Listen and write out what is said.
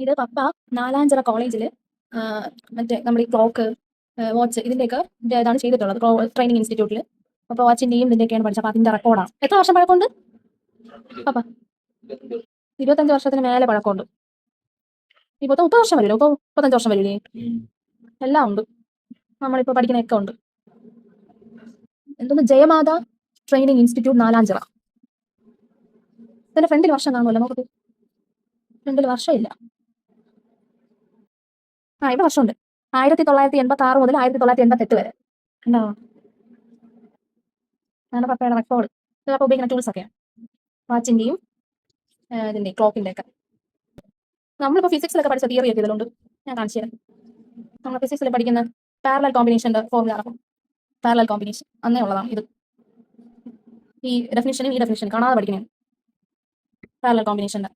ഇത് പപ്പ നാലാഞ്ചിറ കോളേജിൽ മറ്റേ നമ്മുടെ ഈ ക്ലോക്ക് വാച്ച് ഇതിൻ്റെയൊക്കെ ഇതാണ് ചെയ്തിട്ടുള്ളത് ട്രെയിനിങ് ഇൻസ്റ്റിറ്റ്യൂട്ടിൽ. അപ്പോൾ വാച്ചിൻ്റെയും ഇതിൻ്റെയൊക്കെയാണ് പഠിച്ചത്. അപ്പോൾ അതിൻ്റെ റെക്കോർഡാണ്. എത്ര വർഷം പഴക്കമുണ്ട് പപ്പ? 25 വർഷത്തിന് മേലെ പഴക്കമുണ്ട്. ഇപ്പോൾ 30 വർഷം വരില്ലേ? ഇപ്പോൾ 35 വർഷം വരില്ലേ? എല്ലാം ഉണ്ട്. നമ്മളിപ്പോൾ പഠിക്കുന്നതൊക്കെ ഉണ്ട്. എന്തോന്ന് ജയമാത ട്രെയിനിങ് ഇൻസ്റ്റിറ്റ്യൂട്ട് നാലാഞ്ചിറ. ഇതിന്റെ ഫ്രണ്ടിൽ വർഷം കാണുമല്ലോ നമുക്ക്. ഫ്രണ്ടിൽ വർഷമില്ല. ഇവിടെ വർഷമുണ്ട്. 1986 മുതൽ 1988 വരെ ഉണ്ടോ? അതാണ് പപ്പയുടെ റെക്കോർഡ്. ഇത് പപ്പ ഉപയോഗിക്കുന്ന ടൂൾസ് ഒക്കെയാണ്. വാച്ചിന്റെയും ഇതിന്റെ ക്ലോക്കിന്റെ ഒക്കെ. നമ്മളിപ്പോൾ ഫിസിക്സിലൊക്കെ പഠിച്ച തിയറി ഒക്കെ ഇതിലുണ്ട്. ഞാൻ കാണിച്ചു തരാം. നമ്മൾ ഫിസിക്സിൽ പഠിക്കുന്ന പാരലൽ കോമ്പിനേഷന്റെ ഫോർമുല ഇറക്കും. പാരലൽ കോമ്പിനേഷൻ അന്നേ ഉള്ളതാണ് ഇത്. ഈ ഡെഫിനിഷനും ഈ ഡെഫിനിഷനും കാണാതെ പഠിക്കണേ പാരലൽ കോമ്പിനേഷന്റെ.